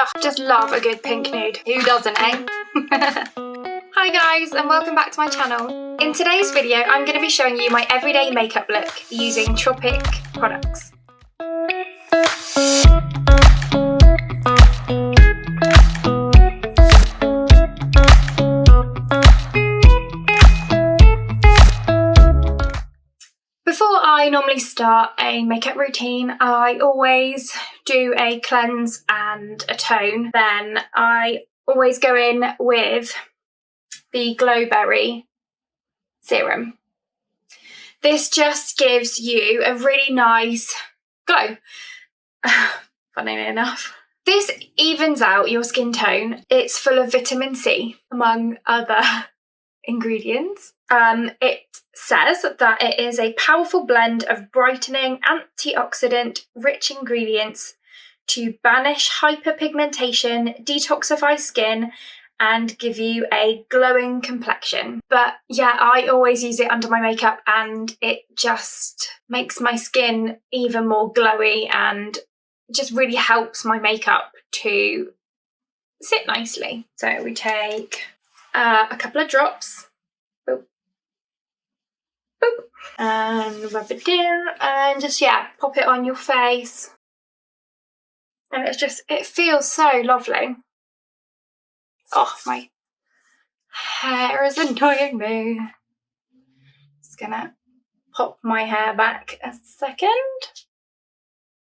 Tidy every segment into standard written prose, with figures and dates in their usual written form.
Oh, just love a good pink nude. Who doesn't, eh? Hi guys, and welcome back to my channel. In today's video, I'm going to be showing you my everyday makeup look using Tropic products. Before I normally start a makeup routine, I always do a cleanse and a tone. Then I always go in with the Glowberry Serum. This just gives you a really nice glow. Funnily enough. This evens out your skin tone. It's full of vitamin C, among other ingredients. It says that it is a powerful blend of brightening, antioxidant rich ingredients to banish hyperpigmentation, detoxify skin, and give you a glowing complexion. But yeah, I always use it under my makeup and it just makes my skin even more glowy and just really helps my makeup to sit nicely. So we take a couple of drops. Boop. And rub it in and just, yeah, pop it on your face. And it feels so lovely. Oh, my hair is annoying me. Just gonna pop my hair back a second.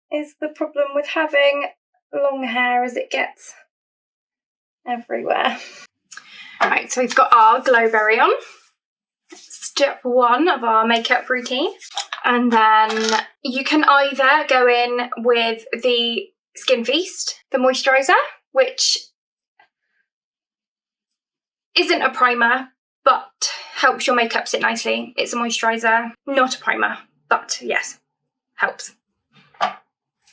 Is the problem with having long hair as it gets everywhere. Right, so we've got our Glowberry on. Step one of our makeup routine, and then you can either go in with the Skin Feast, the moisturiser, which isn't a primer but helps your makeup sit nicely. It's a moisturiser, not a primer, but yes, helps.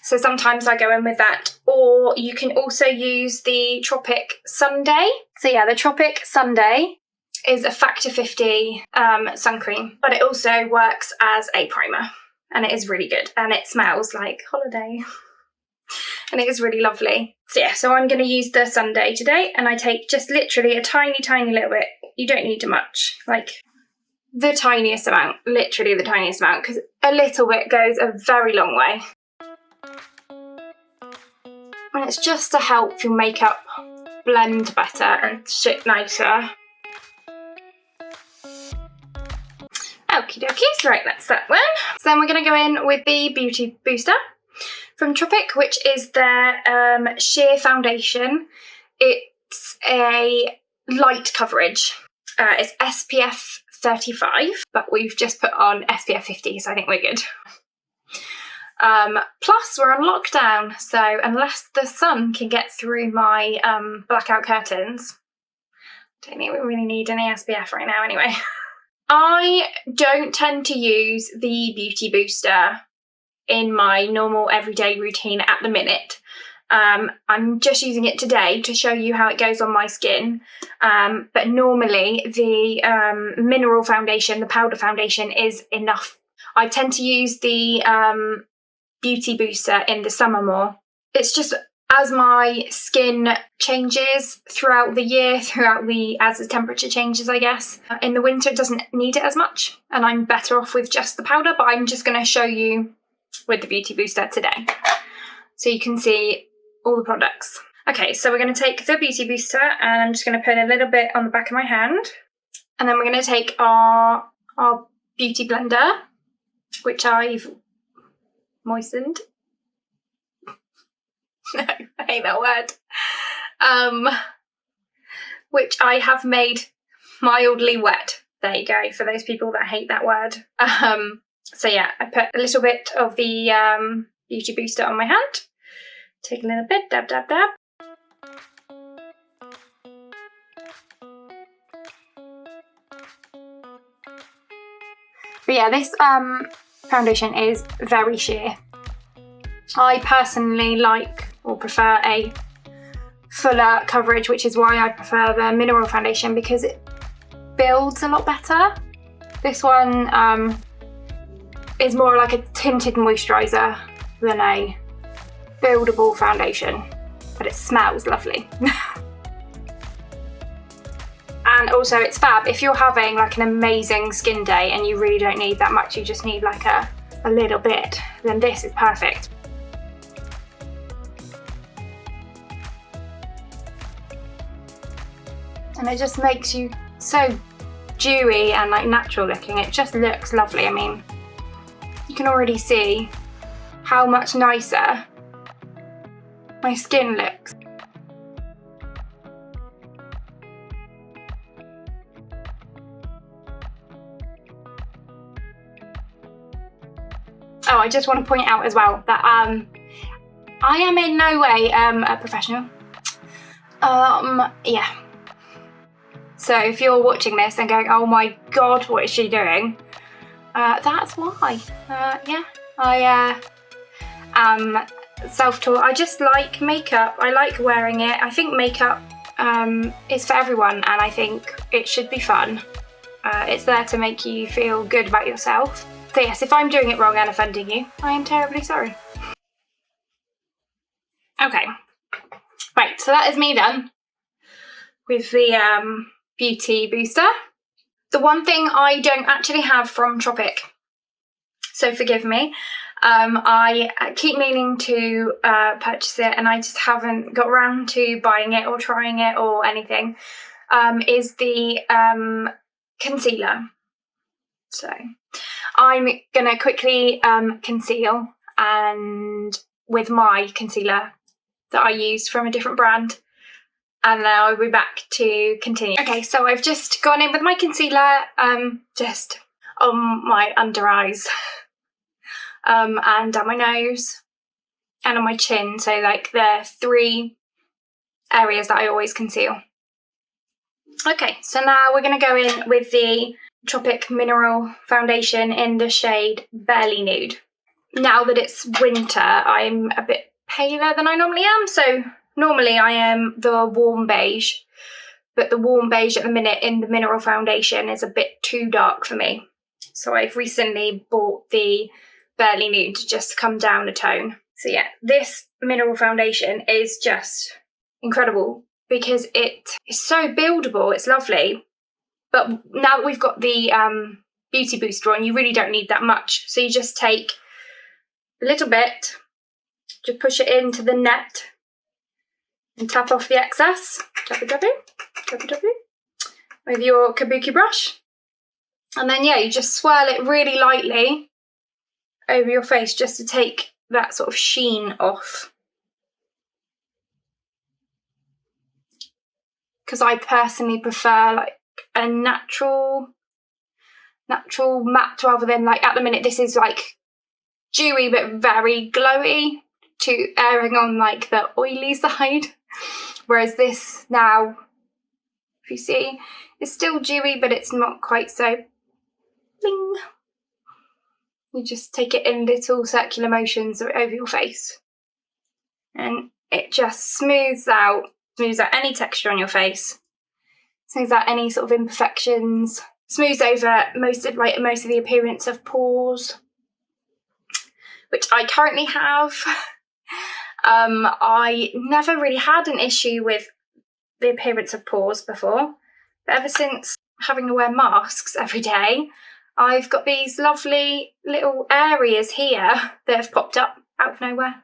So sometimes I go in with that, or you can also use the Tropic Sunday. So yeah, the Tropic Sunday is a factor 50 sun cream, but it also works as a primer and it is really good and it smells like holiday and it is really lovely. So yeah, so I'm going to use the Sunday today and I take just literally a tiny little bit. You don't need much, like the tiniest amount, literally the tiniest amount, because a little bit goes a very long way. And it's just to help your makeup blend better and sit nicer. Okie dokie, so right, that's that one. So then we're going to go in with the Beauty Booster from Tropic, which is their sheer foundation. It's a light coverage. It's SPF 35, but we've just put on SPF 50, so I think we're good. Plus, we're on lockdown, so unless the sun can get through my blackout curtains, I don't think we really need any SPF right now anyway. I don't tend to use the Beauty Booster in my normal everyday routine at the minute. I'm just using it today to show you how it goes on my skin. But normally the mineral foundation, the powder foundation, is enough. I tend to use the Beauty Booster in the summer more. It's just as my skin changes throughout the year, as the temperature changes, I guess. In the winter it doesn't need it as much and I'm better off with just the powder, but I'm just going to show you with the Beauty Booster today so you can see all the products. Okay, so we're going to take the Beauty Booster and I'm just going to put a little bit on the back of my hand, and then we're going to take our beauty blender, which I've moistened. No, I hate that word. Which I have made mildly wet. There you go, for those people that hate that word. So yeah, I put a little bit of the Beauty Booster on my hand. Take a little bit, dab, dab, dab. But yeah, this foundation is very sheer. I personally like or prefer a fuller coverage, which is why I prefer the mineral foundation, because it builds a lot better. This one is more like a tinted moisturiser than a buildable foundation. I but it smells lovely. And also it's fab if you're having like an amazing skin day and you really don't need that much, you just need like a little bit, then this is perfect. And it just makes you so dewy and like natural looking. It just looks lovely. I mean, you can already see how much nicer my skin looks. Oh, I just want to point out as well that I am in no way a professional. Yeah. So if you're watching this and going, oh my god, what is she doing? That's why. Yeah, I am self-taught. I just like makeup. I like wearing it. I think makeup is for everyone, and I think it should be fun. It's there to make you feel good about yourself. So yes, if I'm doing it wrong and offending you, I am terribly sorry. Okay, right, so that is me done with the beauty booster. The one thing I don't actually have from Tropic, so forgive me, I keep meaning to purchase it and I just haven't got around to buying it or trying it or anything, is the concealer. So I'm gonna quickly conceal, and with my concealer that I used from a different brand, and then I'll be back to continue. Okay, so I've just gone in with my concealer, just on my under eyes, and down my nose, and on my chin, so like the 3 areas that I always conceal. Okay, so now we're gonna go in with the Tropic Mineral Foundation in the shade Barely Nude. Now that it's winter, I'm a bit paler than I normally am, so normally I am the warm beige, but the warm beige at the minute in the mineral foundation is a bit too dark for me. So I've recently bought the Barely Nude to just come down a tone. So yeah, this mineral foundation is just incredible because it is so buildable, it's lovely. But now that we've got the beauty booster on, you really don't need that much. So you just take a little bit, just push it into the net and tap off the excess. Tappy, tappy, tappy, tappy, with your kabuki brush. And then, yeah, you just swirl it really lightly over your face just to take that sort of sheen off. Because I personally prefer like a natural matte rather than like, at the minute this is like dewy but very glowy, to erring on like the oily side, whereas this now, if you see, it's still dewy but it's not quite so bling. You just take it in little circular motions over your face and it just smooths out any texture on your face, smooths out any sort of imperfections, smooths over most of the appearance of pores, which I currently have. I never really had an issue with the appearance of pores before, but ever since having to wear masks every day, I've got these lovely little areas here that have popped up out of nowhere.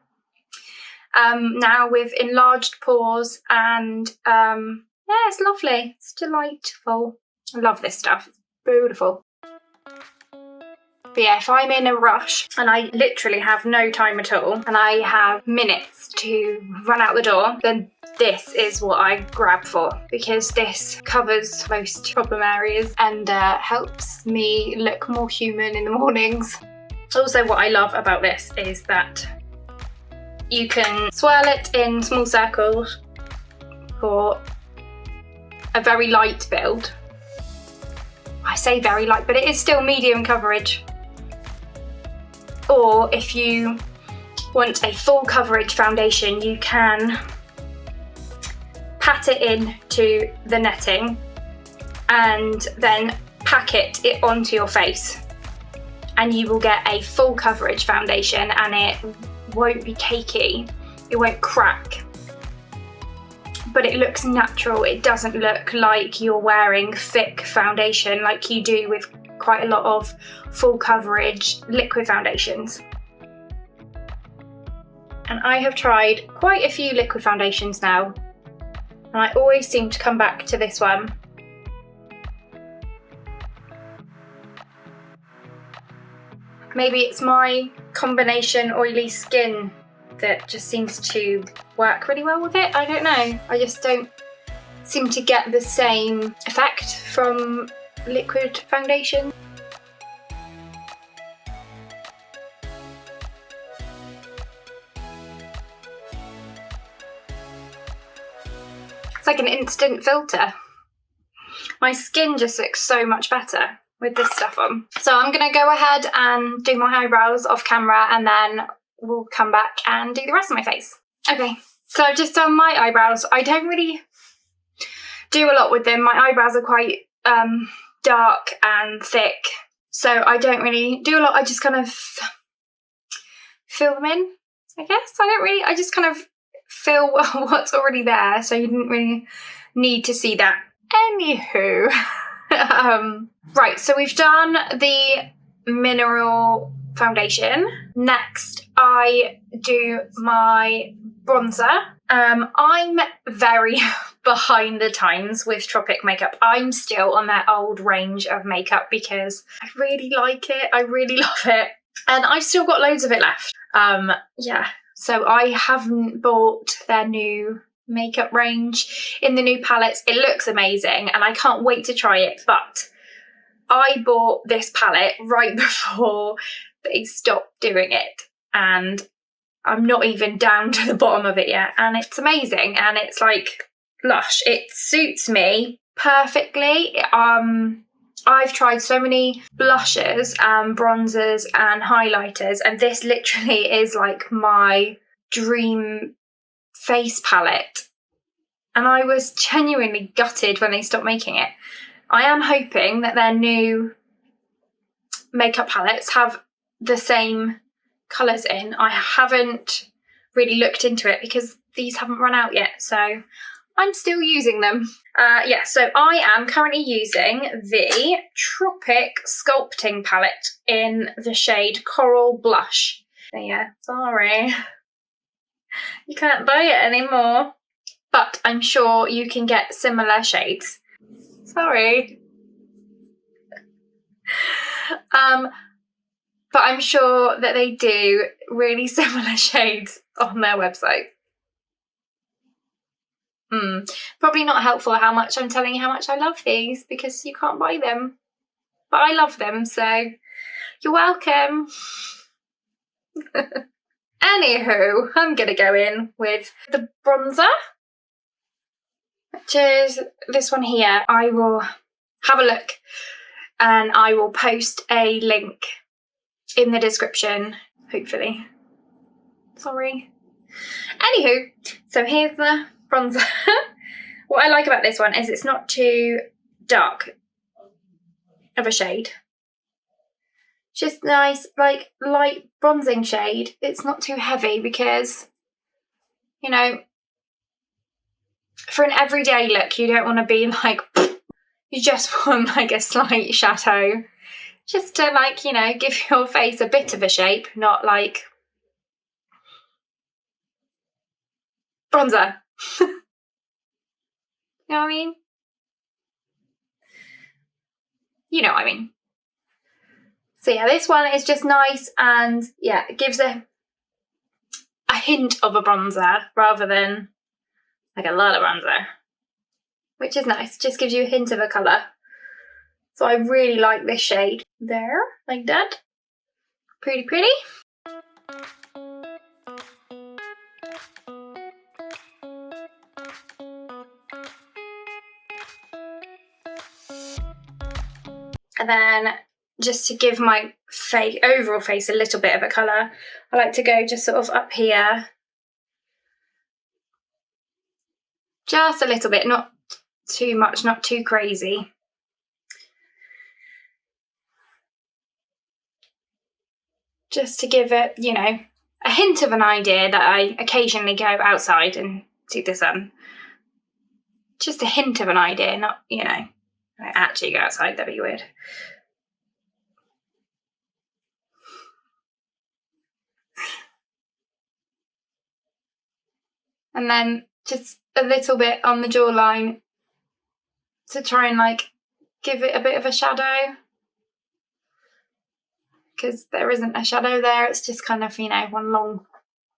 Now with enlarged pores, and yeah, it's lovely, it's delightful. I love this stuff, it's beautiful. But yeah, if I'm in a rush and I literally have no time at all and I have minutes to run out the door, then this is what I grab for, because this covers most problem areas and helps me look more human in the mornings. Also, what I love about this is that you can swirl it in small circles for a very light build. I say very light, but it is still medium coverage. Or if you want a full coverage foundation, you can pat it into the netting and then pack it onto your face, and you will get a full coverage foundation, and it won't be cakey, it won't crack. but it looks natural. It doesn't look like you're wearing thick foundation like you do with quite a lot of full coverage liquid foundations. And I have tried quite a few liquid foundations now, and I always seem to come back to this one. Maybe it's my combination oily skin that just seems to work really well with it. I don't know. I just don't seem to get the same effect from liquid foundation. It's like an instant filter. My skin just looks so much better with this stuff on. So I'm gonna go ahead and do my eyebrows off camera, and then we'll come back and do the rest of my face. Okay, so I've just done my eyebrows. I don't really do a lot with them. My eyebrows are quite dark and thick, so I don't really do a lot. I just kind of fill them in, I guess. I just kind of fill what's already there, so you didn't really need to see that. Anywho, right, so we've done the mineral foundation. Next, I do my bronzer. I'm very behind the times with Tropic makeup. I'm still on their old range of makeup because I really like it. I really love it. And I've still got loads of it left. Yeah, so I haven't bought their new makeup range in the new palettes. It looks amazing and I can't wait to try it, but I bought this palette right before they stopped doing it, and I'm not even down to the bottom of it yet, and it's amazing and it's like lush. It suits me perfectly. I've tried so many blushes and bronzers and highlighters, and this literally is like my dream face palette, and I was genuinely gutted when they stopped making it. I am hoping that their new makeup palettes have the same colours in. I haven't really looked into it because these haven't run out yet, so I'm still using them. Yeah, so I am currently using the Tropic Sculpting palette in the shade Coral Blush. Yeah, sorry. You can't buy it anymore. But I'm sure you can get similar shades. Sorry. But I'm sure that they do really similar shades on their website. Probably not helpful how much I'm telling you how much I love these, because you can't buy them. But I love them, so you're welcome. Anywho, I'm gonna go in with the bronzer, which is this one here. I will have a look and I will post a link in the description, hopefully. Sorry. Anywho, so here's the bronzer. What I like about this one is it's not too dark of a shade. Just nice, like, light bronzing shade. It's not too heavy because, you know, for an everyday look, you don't want to be like, you just want like a slight chateau. Just to, like, you know, give your face a bit of a shape, not like bronzer. You know what I mean? You know what I mean. So yeah, this one is just nice, and yeah, it gives a hint of a bronzer rather than like a lot of bronzer, which is nice. Just gives you a hint of a colour. So I really like this shade there, like that. Pretty pretty. And then just to give my overall face a little bit of a colour, I like to go just sort of up here. Just a little bit, not too much, not too crazy. Just to give it, you know, a hint of an idea that I occasionally go outside and see the sun. just a hint of an idea, not, you know, actually go outside, that'd be weird. And then just a little bit on the jawline to try and like give it a bit of a shadow, because there isn't a shadow there, it's just kind of, you know, one long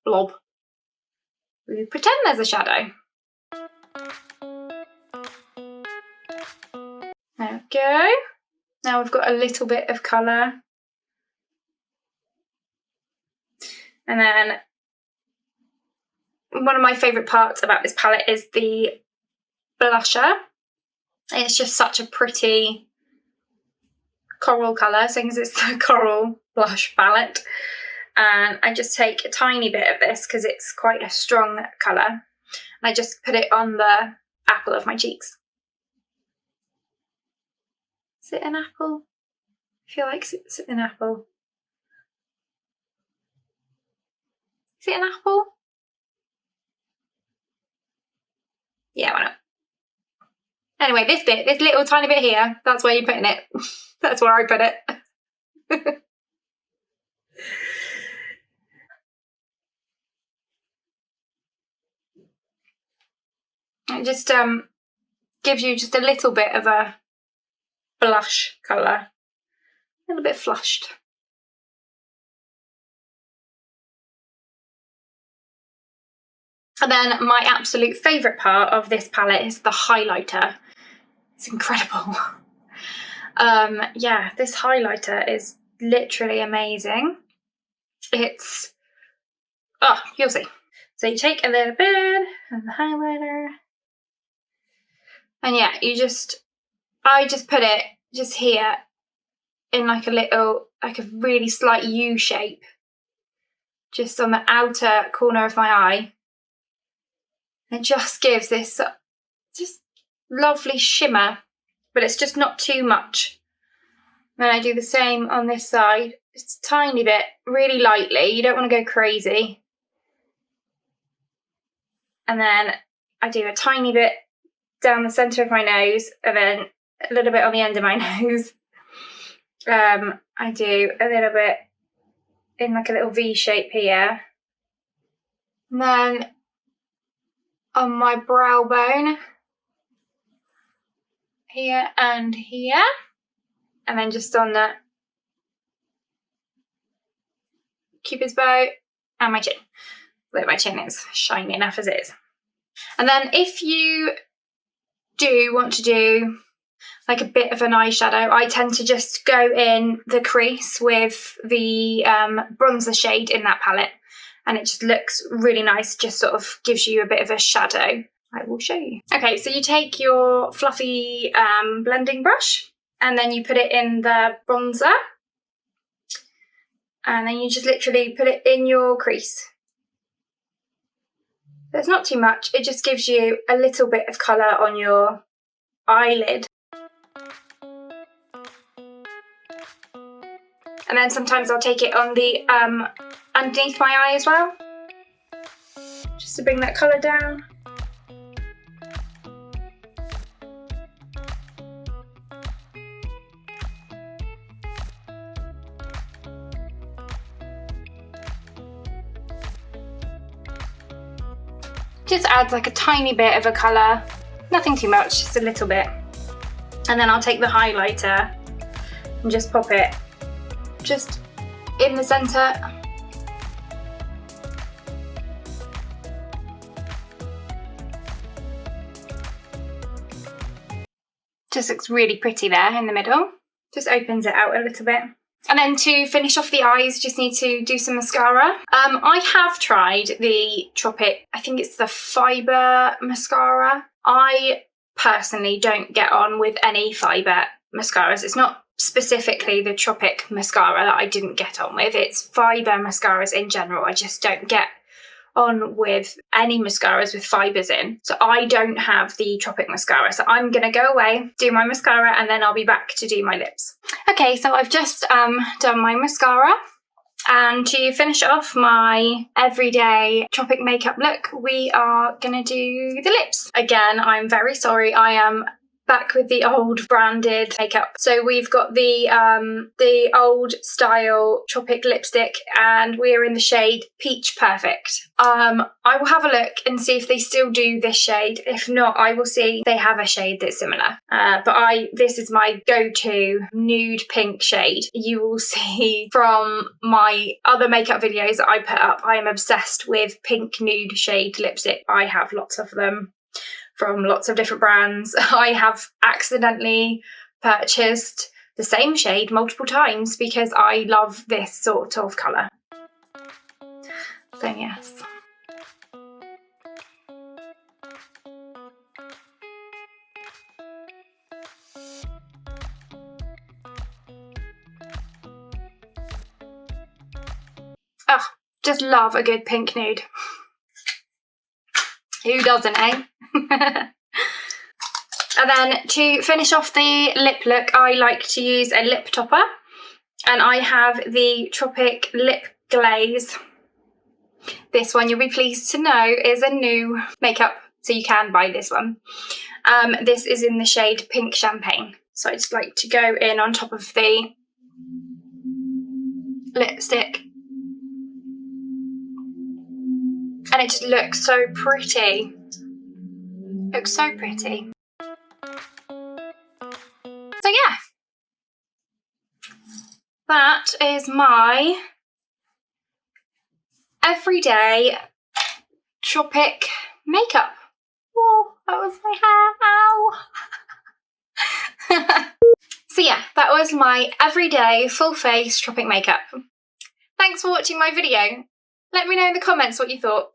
blob. We pretend there's a shadow. There we go. Now we've got a little bit of colour. And then one of my favourite parts about this palette is the blusher. It's just such a pretty coral colour, seeing as it's the coral blush palette. And I just take a tiny bit of this because it's quite a strong colour. And I just put it on the apple of my cheeks. Is it an apple? I feel like it's an apple. Is it an apple? Yeah, why not? Anyway, this bit, this little tiny bit here, that's where you're putting it. That's where I put it. It just gives you just a little bit of a blush colour. A little bit flushed. And then my absolute favourite part of this palette is the highlighter. It's incredible. Yeah, this highlighter is literally amazing. It's, oh, you'll see. So you take a little bit of the highlighter. And yeah, I just put it just here in like a little, like a really slight U shape. Just on the outer corner of my eye. It just gives this just lovely shimmer, but it's just not too much. Then I do the same on this side, just a tiny bit, really lightly. You don't want to go crazy. And then I do a tiny bit down the centre of my nose, and then a little bit on the end of my nose. I do a little bit in like a little V shape here. And then on my brow bone, here and here, and then just on the Cupid's bow and my chin. Look, my chin is shiny enough as it is. And then if you do want to do like a bit of an eyeshadow, I tend to just go in the crease with the bronzer shade in that palette. And it just looks really nice, just sort of gives you a bit of a shadow. I will show you. Okay, so you take your fluffy blending brush and then you put it in the bronzer. And then you just literally put it in your crease. There's not too much, it just gives you a little bit of colour on your eyelid. And then sometimes I'll take it on the underneath my eye as well, just to bring that colour down. Just adds like a tiny bit of a colour, nothing too much, just a little bit. And then I'll take the highlighter and just pop it just in the centre. Just looks really pretty there in the middle. Just opens it out a little bit. And then to finish off the eyes, just need to do some mascara. I have tried the Tropic, I think it's the Fibre Mascara. I personally don't get on with any fibre mascaras. It's not specifically the Tropic Mascara that I didn't get on with. It's fibre mascaras in general. I just don't get on with any mascaras with fibres in. So I don't have the Tropic Mascara. So I'm going to go away, do my mascara, and then I'll be back to do my lips. Okay, so I've just done my mascara. And to finish off my everyday Tropic makeup look, we are going to do the lips. Again, I'm very sorry, I am back with the old branded makeup. So we've got the old style Tropic lipstick, and we're in the shade Peach Perfect. I will have a look and see if they still do this shade. If not, I will see if they have a shade that's similar. But this is my go-to nude pink shade. You will see from my other makeup videos that I put up, I am obsessed with pink nude shade lipstick. I have lots of them from lots of different brands. I have accidentally purchased the same shade multiple times because I love this sort of colour. So yes. Oh, just love a good pink nude. Who doesn't, eh? And then to finish off the lip look, I like to use a lip topper. And I have the Tropic Lip Glaze. This one, you'll be pleased to know, is a new makeup, so you can buy this one. This is in the shade Pink Champagne. So I just like to go in on top of the lipstick. And it just looks so pretty. Looks so pretty. So yeah. That is my everyday Tropic makeup. Oh, that was my hair. Ow. So yeah, that was my everyday full face Tropic makeup. Thanks for watching my video. Let me know in the comments what you thought.